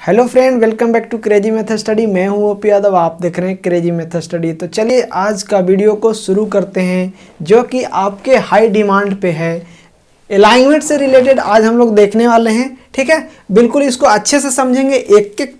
Hello friend, welcome back to crazy method study. मैं हूं OP Yadav, आप देख रहे हैं क्रेजी मेथड स्टडी। तो चलिए आज का वीडियो को शुरू करते हैं, जो कि आपके हाई डिमांड पे है। अलाइनमेंट से रिलेटेड आज हम लोग देखने वाले हैं, ठीक है। बिल्कुल इसको अच्छे से समझेंगे, एक एक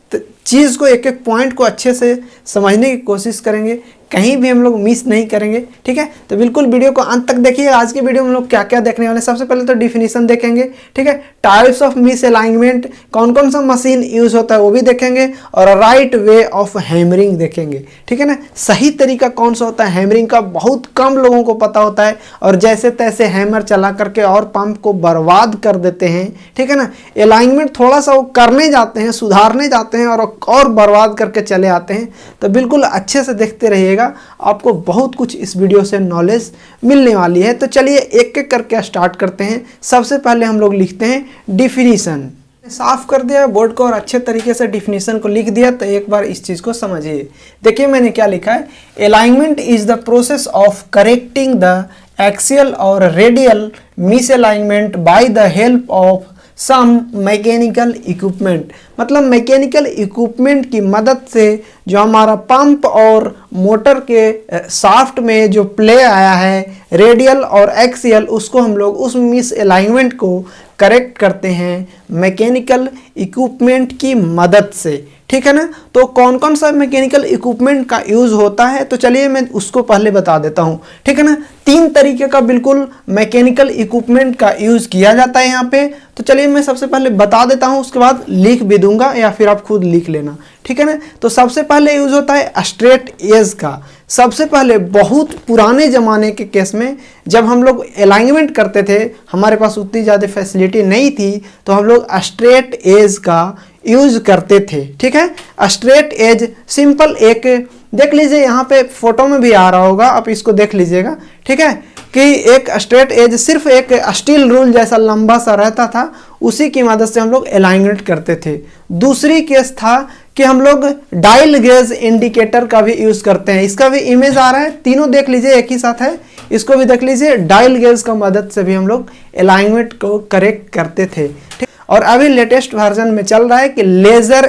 चीज़ को, एक एक पॉइंट को अच्छे से समझने की कोशिश करेंगे, कहीं भी हम लोग मिस नहीं करेंगे, ठीक है। तो बिल्कुल वीडियो को अंत तक देखिए। आज के वीडियो में हम लोग क्या क्या देखने वाले हैं, सबसे पहले तो डिफिनीशन देखेंगे, ठीक है। टाइप्स ऑफ मिस अलाइनमेंट, कौन कौन सा मशीन यूज होता है वो भी देखेंगे, और राइट वे ऑफ हैमरिंग देखेंगे, ठीक है ना। सही तरीका कौन सा होता है हैमरिंग का, बहुत कम लोगों को पता होता है, और जैसे तैसे हैमर चला करके और पंप को बर्बाद कर देते हैं, ठीक है ना। अलाइनमेंट थोड़ा सा वो करने जाते हैं, सुधारने जाते हैं और बर्बाद करके चले आते हैं। तो बिल्कुल अच्छे से देखते रहिएगा, आपको बहुत कुछ इस वीडियो से नॉलेज मिलने वाली है। तो चलिए एक एक करके स्टार्ट करते हैं। सबसे पहले हम लोग लिखते हैं डिफिनीशन। साफ कर दिया बोर्ड को और अच्छे तरीके से डिफिनीशन को लिख दिया। तो एक बार इस चीज को समझिए। देखिए मैंने क्या लिखा है, alignment is the process of correcting the axial और radial misalignment by the help of some mechanical equipment. मतलब मैकेनिकल इक्विपमेंट की मदद से जो हमारा पंप और मोटर के शाफ्ट में जो प्ले आया है रेडियल और एक्सियल, उसको हम लोग उस मिस अलाइनमेंट को करेक्ट करते हैं मैकेनिकल इक्विपमेंट की मदद से, ठीक है ना। तो कौन कौन सा मैकेनिकल इक्विपमेंट का यूज़ होता है, तो चलिए मैं उसको पहले बता देता हूँ, ठीक है ना। तीन तरीके का बिल्कुल मैकेनिकल इक्विपमेंट का यूज़ किया जाता है यहाँ पे। तो चलिए मैं सबसे पहले बता देता हूँ, उसके बाद लिख भी दूंगा या फिर आप खुद लिख लेना, ठीक है ना। तो सबसे पहले यूज़ होता है स्ट्रेट एज का। सबसे पहले बहुत पुराने ज़माने के केस में जब हम लोग अलाइनमेंट करते थे, हमारे पास उतनी ज़्यादा फैसिलिटी नहीं थी, तो हम लोग स्ट्रेट एज का यूज करते थे, ठीक है। स्ट्रेट एज सिंपल एक देख लीजिए, यहाँ पे फोटो में भी आ रहा होगा, आप इसको देख लीजिएगा, ठीक है। कि एक स्ट्रेट एज सिर्फ एक स्टील रूल जैसा लंबा सा रहता था, उसी की मदद से हम लोग अलाइनमेंट करते थे। दूसरी केस था कि हम लोग डायल गेज इंडिकेटर का भी यूज करते हैं। इसका भी इमेज आ रहा है, तीनों देख लीजिए एक ही साथ है, इसको भी देख लीजिए। डायल गेज का मदद से भी हम लोग अलाइनमेंट को करेक्ट करते थे, ठीक। और अभी लेटेस्ट वर्जन में चल रहा है कि लेजर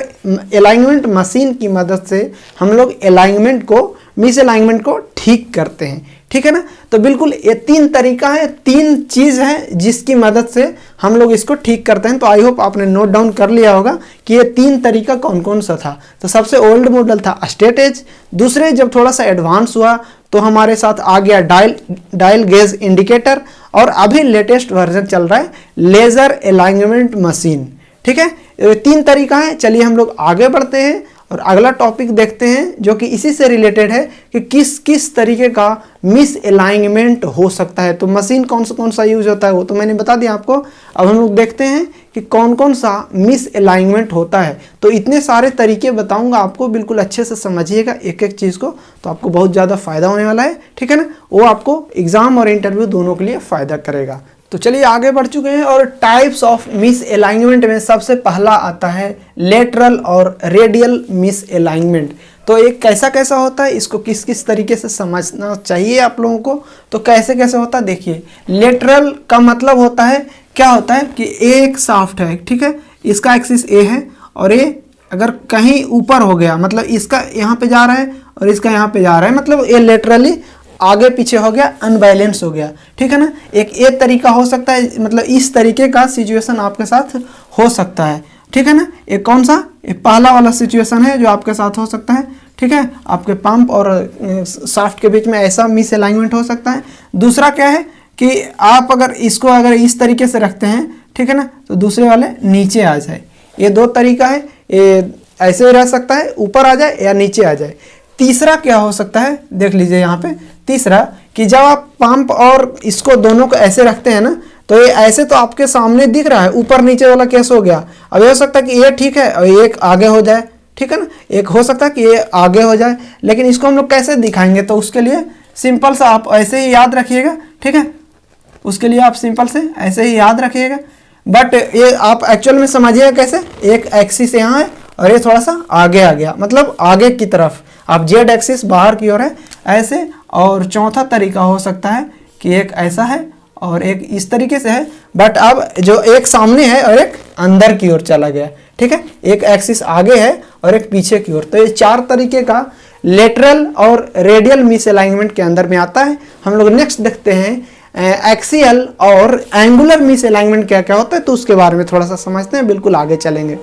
अलाइनमेंट मशीन की मदद से हम लोग अलाइनमेंट को, मिस अलाइनमेंट को ठीक करते हैं, ठीक है ना। तो बिल्कुल ये तीन तरीका है, तीन चीज है जिसकी मदद से हम लोग इसको ठीक करते हैं। तो आई होप आपने नोट डाउन कर लिया होगा कि ये तीन तरीका कौन कौन सा था। तो सबसे ओल्ड मॉडल था स्ट्रेट एज, दूसरे जब थोड़ा सा एडवांस हुआ तो हमारे साथ आ गया डायल गेज इंडिकेटर, और अभी लेटेस्ट वर्जन चल रहा है लेजर अलाइनमेंट मशीन, ठीक है। ये तीन तरीका है। चलिए हम लोग आगे बढ़ते हैं और अगला टॉपिक देखते हैं, जो कि इसी से रिलेटेड है कि किस किस तरीके का मिस अलाइनमेंट हो सकता है। तो मशीन कौन सा यूज होता है वो तो मैंने बता दिया आपको। अब हम लोग देखते हैं कि कौन कौन सा मिस अलाइनमेंट होता है। तो इतने सारे तरीके बताऊंगा आपको, बिल्कुल अच्छे से समझिएगा एक एक चीज़ को, तो आपको बहुत ज़्यादा फायदा होने वाला है, ठीक है ना। वो आपको एग्जाम और इंटरव्यू दोनों के लिए फायदा करेगा। तो चलिए आगे बढ़ चुके हैं, और टाइप्स ऑफ मिस अलाइनमेंट में सबसे पहला आता है लेटरल और रेडियल मिस अलाइनमेंट। तो ये कैसा कैसा होता है, इसको किस किस तरीके से समझना चाहिए आप लोगों को। तो कैसे कैसे होता है देखिए। लेटरल का मतलब होता है, क्या होता है कि एक शाफ्ट है, ठीक है, इसका एक्सिस ए है, और ये अगर कहीं ऊपर हो गया, मतलब इसका यहाँ पे जा रहा है और इसका यहाँ पे जा रहा है, मतलब ये लेटरली आगे पीछे हो गया, अनबैलेंस हो गया, ठीक है ना। एक तरीका हो सकता है, मतलब इस तरीके का सिचुएशन आपके साथ हो सकता है, ठीक है ना। एक कौन सा, एक पहला वाला सिचुएशन है जो आपके साथ हो सकता है, ठीक है। आपके पंप और शाफ्ट के बीच में ऐसा मिस अलाइनमेंट हो सकता है। दूसरा क्या है कि आप अगर इसको अगर इस तरीके से रखते हैं, ठीक है ना, तो दूसरे वाले नीचे आ जाए। ये दो तरीका है, ये ऐसे रह सकता है, ऊपर आ जाए या नीचे आ जाए। तीसरा क्या हो सकता है देख लीजिए यहाँ पे, तीसरा कि जब आप पंप और इसको दोनों को ऐसे रखते हैं ना, तो ये ऐसे तो आपके सामने दिख रहा है, ऊपर नीचे वाला केस हो गया। अब ये हो सकता है कि ये ठीक है और एक आगे हो जाए, ठीक है ना। एक हो सकता है कि ये आगे हो जाए, लेकिन इसको हम लोग कैसे दिखाएंगे, तो उसके लिए सिंपल सा आप ऐसे ही याद रखिएगा, ठीक है। उसके लिए आप सिंपल से ऐसे ही याद रखिएगा, बट ये आप एक्चुअल में समझिएगा कैसे। एक एक्सिस यहाँ है और ये थोड़ा सा आगे आ गया, मतलब आगे की तरफ, आप जेड एक्सिस बाहर की ओर है ऐसे। और चौथा तरीका हो सकता है कि एक ऐसा है और एक इस तरीके से है, बट अब जो एक सामने है और एक अंदर की ओर चला गया, ठीक है। एक एक्सिस आगे है और एक पीछे की ओर। तो ये 4 तरीके का लेटरल और रेडियल मिसअलाइनमेंट के अंदर में आता है। हम लोग नेक्स्ट देखते हैं एक्सियल और एंगुलर मिसअलाइनमेंट क्या क्या होता है, तो उसके बारे में थोड़ा सा समझते हैं, बिल्कुल आगे चलेंगे।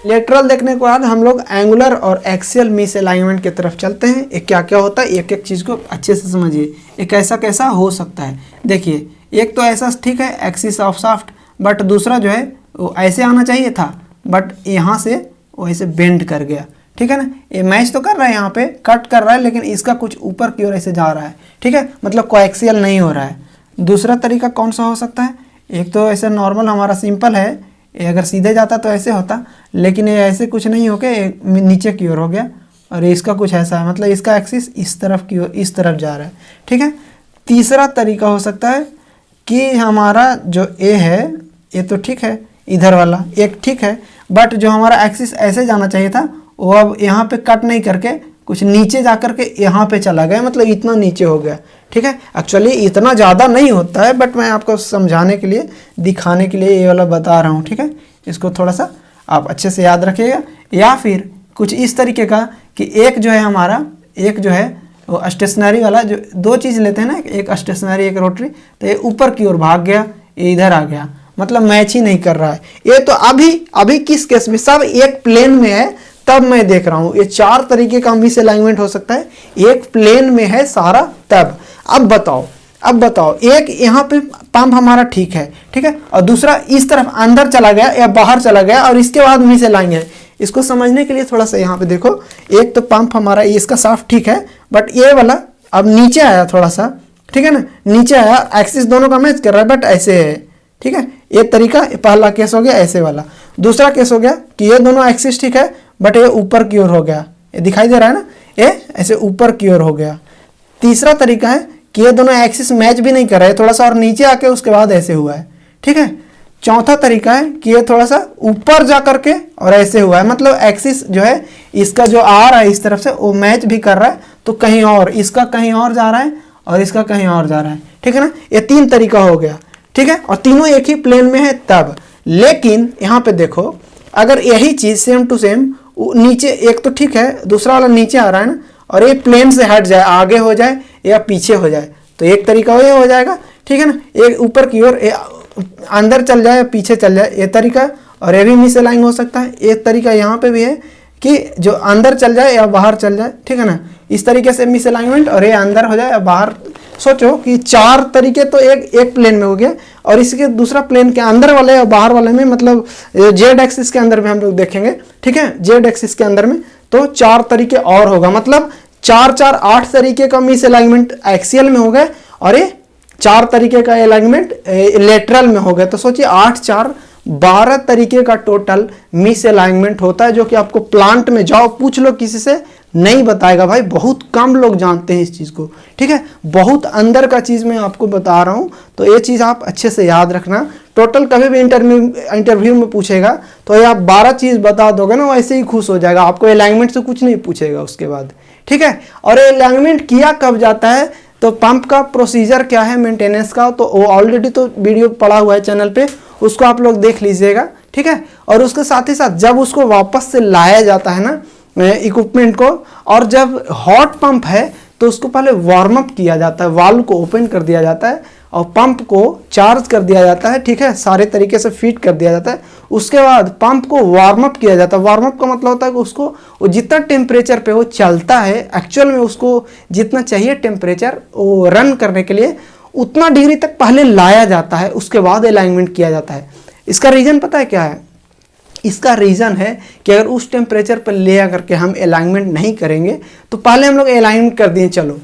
लेटरल देखने के बाद हम लोग एंगुलर और एक्सियल मिसअलाइनमेंट की तरफ चलते हैं। एक क्या क्या होता है, एक एक चीज़ को अच्छे से समझिए। एक कैसा कैसा हो सकता है, देखिए एक तो ऐसा ठीक है एक्सिस ऑफ शाफ्ट, बट दूसरा जो है वो ऐसे आना चाहिए था, बट यहाँ से वो ऐसे बेंड कर गया, ठीक है ना। ये मैच तो कर रहा है, यहाँ पे कट कर रहा है, लेकिन इसका कुछ ऊपर की ओर ऐसे जा रहा है, ठीक है, मतलब कोएक्सियल नहीं हो रहा है। दूसरा तरीका कौन सा हो सकता है, एक तो ऐसे नॉर्मल हमारा सिंपल है, ये अगर सीधे जाता तो ऐसे होता, लेकिन ये ऐसे कुछ नहीं होके नीचे की ओर हो गया, और इसका कुछ ऐसा है, मतलब इसका एक्सिस इस तरफ की ओर इस तरफ जा रहा है, ठीक है। तीसरा तरीका हो सकता है कि हमारा जो ए है ये तो ठीक है, इधर वाला एक ठीक है, बट जो हमारा एक्सिस ऐसे जाना चाहिए था वो अब यहाँ पे कट नहीं करके कुछ नीचे जा करके यहाँ पे चला गया, मतलब इतना नीचे हो गया, ठीक है। एक्चुअली इतना ज़्यादा नहीं होता है, बट मैं आपको समझाने के लिए दिखाने के लिए ये वाला बता रहा हूँ, ठीक है। इसको थोड़ा सा आप अच्छे से याद रखिएगा। या फिर कुछ इस तरीके का कि एक जो है हमारा, एक जो है वो स्टेशनरी वाला, जो 2 चीज़ लेते हैं ना, एक स्टेशनरी एक रोटरी, तो ये ऊपर की ओर भाग गया, ये इधर आ गया, मतलब मैच ही नहीं कर रहा है। ये तो अभी किस केस में, सब एक प्लेन में है तब मैं देख रहा हूँ। ये 4 तरीके का मिसअलाइनमेंट हो सकता है, एक प्लेन में है सारा तब। अब बताओ एक यहाँ पे पंप हमारा ठीक है, ठीक है, और दूसरा इस तरफ अंदर चला गया या बाहर चला गया, और इसके बाद मिसअलाइन है। इसको समझने के लिए थोड़ा सा यहाँ पे देखो, एक तो पंप हमारा इसका साफ ठीक है, बट ये वाला अब नीचे आया थोड़ा सा, ठीक है ना, नीचे आया, एक्सिस दोनों का मैच कर रहा है, बट ऐसे है, ठीक है। ये तरीका पहला केस हो गया ऐसे वाला। दूसरा केस हो गया कि ये दोनों एक्सिस ठीक है, बट ये ऊपर की ओर हो गया, ये दिखाई दे रहा है ना, ये ऐसे ऊपर की ओर हो गया। तीसरा तरीका है कि ये दोनों एक्सिस मैच भी नहीं कर रहे, थोड़ा सा और नीचे आके उसके बाद ऐसे हुआ है, ठीक है। चौथा तरीका है कि ये थोड़ा सा ऊपर जा करके और ऐसे हुआ है, मतलब एक्सिस जो है इसका जो आ रहा है इस तरफ से वो मैच भी कर रहा है, तो कहीं और इसका कहीं और जा रहा है और इसका कहीं और जा रहा है, ठीक है ना। ये 3 तरीका हो गया, ठीक है, और तीनों एक ही प्लेन में है तब। लेकिन यहाँ पे देखो, अगर यही चीज सेम टू सेम नीचे, एक तो ठीक है, दूसरा वाला नीचे आ रहा है ना, और ये प्लेन से हट जाए, आगे हो जाए या पीछे हो जाए, तो एक तरीका ये हो जाएगा, ठीक है ना। एक ऊपर की ओर अंदर चल जाए या पीछे चल जाए, ये तरीका, और ये भी मिसअलाइन हो सकता है। एक तरीका यहाँ पे भी है कि जो अंदर चल जाए या बाहर चल जाए, ठीक है ना, इस तरीके से मिसअलाइनमेंट, और ये अंदर हो जाए या बाहर। सोचो कि 4 तरीके तो एक प्लेन में हो गया, और इसके दूसरा प्लेन के अंदर वाले और बाहर वाले में, मतलब जेड एक्सिस के अंदर में हम लोग देखेंगे, ठीक है, जेड एक्सिस के अंदर में तो 4 तरीके और होगा, मतलब 4 8 तरीके का मिसअलाइनमेंट एक्सियल में हो गए, और ये 4 तरीके का अलाइनमेंट लेटरल में हो गया। तो सोचिए 8 4 12 तरीके का टोटल मिसअलाइनमेंट होता है, जो कि आपको प्लांट में जाओ पूछ लो किसी से, नहीं बताएगा भाई, बहुत कम लोग जानते हैं इस चीज़ को, ठीक है। बहुत अंदर का चीज़ मैं आपको बता रहा हूँ, तो ये चीज़ आप अच्छे से याद रखना। टोटल कभी भी इंटरव्यू में पूछेगा तो ये आप 12 चीज़ बता दोगे ना, वैसे ही खुश हो जाएगा, आपको अलाइनमेंट से कुछ नहीं पूछेगा उसके बाद, ठीक है। और ये अलाइनमेंट किया कब जाता है, तो पंप का प्रोसीजर क्या है मेंटेनेंस का, तो वो ऑलरेडी तो वीडियो पड़ा हुआ है चैनल पे, उसको आप लोग देख लीजिएगा, ठीक है। और उसके साथ ही साथ जब उसको वापस से लाया जाता है ना इक्विपमेंट को, और जब हॉट पंप है तो उसको पहले वार्म अप किया जाता है, वाल्व को ओपन कर दिया जाता है और पंप को चार्ज कर दिया जाता है, ठीक है, सारे तरीके से फिट कर दिया जाता है। उसके बाद पंप को वार्म अप किया जाता है। वार्म अप का मतलब होता है कि उसको वो जितना टेम्परेचर पे वो चलता है, एक्चुअल में उसको जितना चाहिए टेम्परेचर वो रन करने के लिए, उतना डिग्री तक पहले लाया जाता है, उसके बाद अलाइनमेंट किया जाता है। इसका रीज़न पता है क्या है? इसका रीज़न है कि अगर उस टेम्परेचर पर ले आकर के हम अलाइनमेंट नहीं करेंगे, तो पहले हम लोग अलाइनमेंट कर दिए चलो,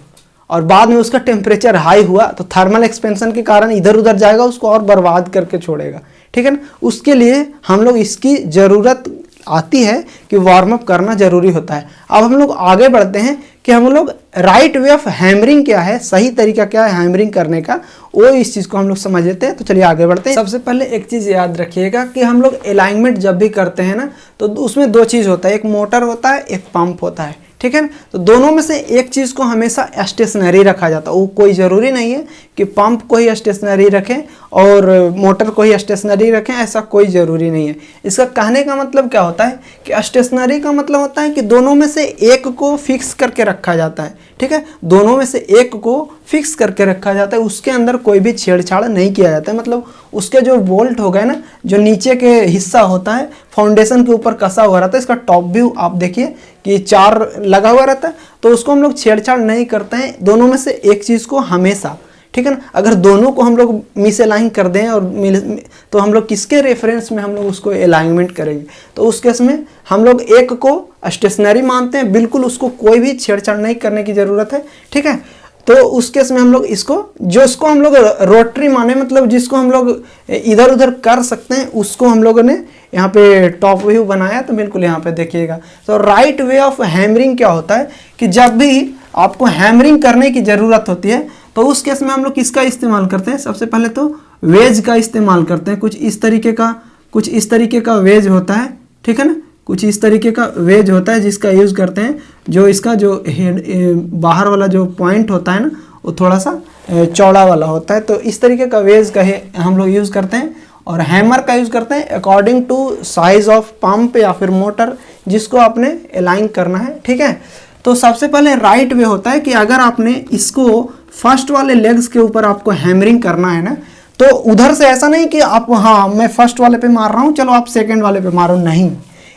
और बाद में उसका टेम्परेचर हाई हुआ तो थर्मल एक्सपेंशन के कारण इधर उधर जाएगा, उसको और बर्बाद करके छोड़ेगा, ठीक है ना। उसके लिए हम लोग इसकी ज़रूरत आती है कि वार्म अप करना जरूरी होता है। अब हम लोग आगे बढ़ते हैं कि हम लोग राइट वे ऑफ हैमरिंग क्या है, सही तरीका क्या है हैमरिंग करने का, वो इस चीज़ को हम लोग समझ लेते हैं। तो चलिए आगे बढ़ते हैं। सबसे पहले एक चीज़ याद रखिएगा कि हम लोग अलाइनमेंट जब भी करते हैं ना, तो उसमें 2 चीज़ होता है, एक मोटर होता है, एक पंप होता है, ठीक है ना। तो दोनों में से एक चीज़ को हमेशा स्टेशनरी रखा जाता है, वो कोई ज़रूरी नहीं है कि पंप को ही स्टेशनरी रखें और मोटर को ही स्टेशनरी रखें, ऐसा कोई ज़रूरी नहीं है। इसका कहने का मतलब क्या होता है कि स्टेशनरी का मतलब होता है कि दोनों में से एक को फिक्स करके रखा जाता है, ठीक है, दोनों में से एक को फिक्स करके रखा जाता है, उसके अंदर कोई भी छेड़छाड़ नहीं किया जाता है। मतलब उसके जो बोल्ट हो गए ना, जो नीचे के हिस्सा होता है फाउंडेशन के ऊपर कसा हुआ रहता है, इसका टॉप व्यू आप देखिए कि 4 लगा हुआ रहता है, तो उसको हम लोग छेड़छाड़ नहीं करते हैं दोनों में से एक चीज़ को हमेशा, ठीक है ना। अगर दोनों को हम लोग मिसअलाइन कर दें और तो हम लोग किसके रेफरेंस में हम लोग उसको अलाइनमेंट करेंगे, तो उस केस में हम लोग एक को स्टेशनरी मानते हैं, बिल्कुल उसको कोई भी छेड़छाड़ नहीं करने की ज़रूरत है, ठीक है। तो उस केस में हम लोग इसको हम लोग रोटरी माने, मतलब जिसको हम लोग इधर उधर कर सकते हैं, उसको हम लोगों ने यहाँ पे टॉप व्यू बनाया। तो बिल्कुल यहाँ पे देखिएगा, तो राइट वे ऑफ हैमरिंग क्या होता है कि जब भी आपको हैमरिंग करने की ज़रूरत होती है तो उस केस में हम लोग किसका इस्तेमाल करते हैं, सबसे पहले तो वेज का इस्तेमाल करते हैं। कुछ इस तरीके का वेज होता है, ठीक है ना, कुछ इस तरीके का वेज होता है जिसका यूज़ करते हैं। जो इसका जो हेड बाहर वाला जो पॉइंट होता है ना, वो थोड़ा सा चौड़ा वाला होता है, तो इस तरीके का वेज का हम लोग यूज़ करते हैं। और हैमर का यूज़ करते हैं according to size of pump या फिर मोटर जिसको आपने अलाइन करना है, ठीक है। तो सबसे पहले राइट वे होता है कि अगर आपने इसको फर्स्ट वाले लेग्स के ऊपर आपको हैमरिंग करना है ना, तो उधर से ऐसा नहीं कि आप हाँ मैं फर्स्ट वाले पे मार रहा हूँ चलो आप सेकेंड वाले पे मारो, नहीं,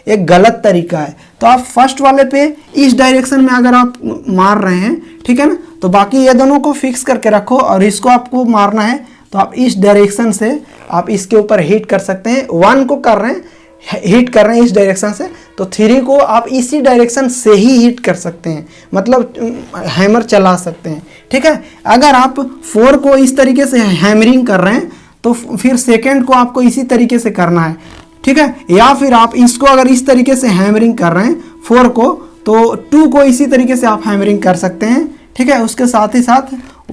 एक गलत तरीका है। तो आप फर्स्ट वाले पे इस डायरेक्शन में अगर आप मार रहे हैं, ठीक है ना, तो बाकी ये दोनों को फिक्स करके रखो और इसको आपको मारना है तो आप इस डायरेक्शन से आप इसके ऊपर हिट कर सकते हैं। 1 को कर रहे हैं, हिट कर रहे हैं इस डायरेक्शन से, तो 3 को आप इसी डायरेक्शन से ही हिट कर सकते हैं, मतलब हैमर चला सकते हैं, ठीक है। अगर आप 4 को इस तरीके से हैमरिंग कर रहे हैं तो फिर सेकेंड को आपको इसी तरीके से करना है, ठीक है। या फिर आप इसको अगर इस तरीके से हैमरिंग कर रहे हैं 4 को, तो 2 को इसी तरीके से आप हैमरिंग कर सकते हैं, ठीक है। उसके साथ ही साथ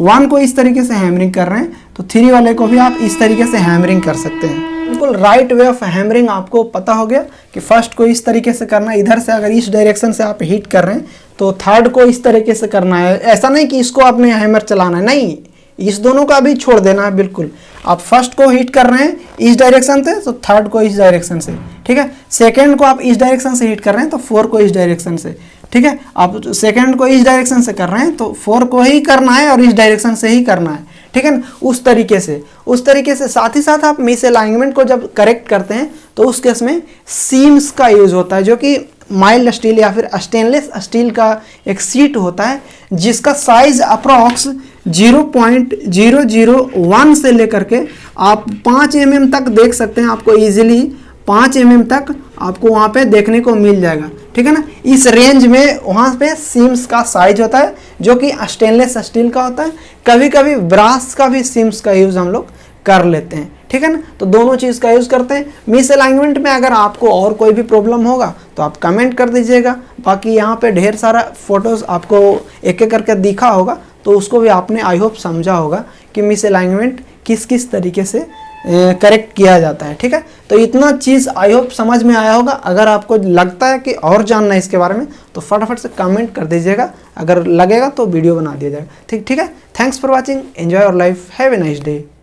1 को इस तरीके से हैमरिंग कर रहे हैं तो 3 वाले को भी आप इस तरीके से हैमरिंग कर सकते हैं। बिल्कुल राइट वे ऑफ हैमरिंग आपको पता हो गया कि फर्स्ट को इस तरीके से करना है, इधर से अगर इस डायरेक्शन से आप हिट कर रहे हैं तो थर्ड को इस तरीके से करना है। ऐसा नहीं कि इसको आपने हैमर चलाना है, नहीं, इस दोनों का भी छोड़ देना है। बिल्कुल आप फर्स्ट को हिट कर रहे हैं इस डायरेक्शन से तो थर्ड को इस डायरेक्शन से, ठीक है। सेकेंड को आप इस डायरेक्शन से हिट कर रहे हैं तो 4 को इस डायरेक्शन से, ठीक है। आप सेकेंड को इस डायरेक्शन से कर रहे हैं तो 4 को ही करना है और इस डायरेक्शन से ही करना है, ठीक है ना। उस तरीके से साथ ही साथ आप मिस अलाइनमेंट को जब करेक्ट करते हैं तो उस केस में सीम्स का यूज होता है, जो कि माइल्ड स्टील या फिर स्टेनलेस स्टील का एक सीट होता है जिसका साइज अप्रॉक्स 0.001 से लेकर के आप 5 mm तक देख सकते हैं। आपको इजीली 5 mm तक आपको वहाँ पे देखने को मिल जाएगा, ठीक है ना। इस रेंज में वहाँ पे सीम्स का साइज होता है जो कि स्टेनलेस स्टील का होता है। कभी कभी ब्रास का भी सीम्स का यूज़ हम लोग कर लेते हैं, ठीक है ना। तो दोनों चीज़ का यूज़ करते हैं। मिस अलाइनमेंट में अगर आपको और कोई भी प्रॉब्लम होगा तो आप कमेंट कर दीजिएगा। बाकी यहाँ पे ढेर सारा फोटोज़ आपको एक एक करके दिखा होगा तो उसको भी आपने आई होप समझा होगा कि मिस अलाइनमेंट किस किस तरीके से करेक्ट किया जाता है, ठीक है। तो इतना चीज़ आई होप समझ में आया होगा। अगर आपको लगता है कि और जानना है इसके बारे में तो फटाफट से कमेंट कर दीजिएगा, अगर लगेगा तो वीडियो बना दिया जाएगा, ठीक है। Thanks for watching, enjoy your life, have a nice day.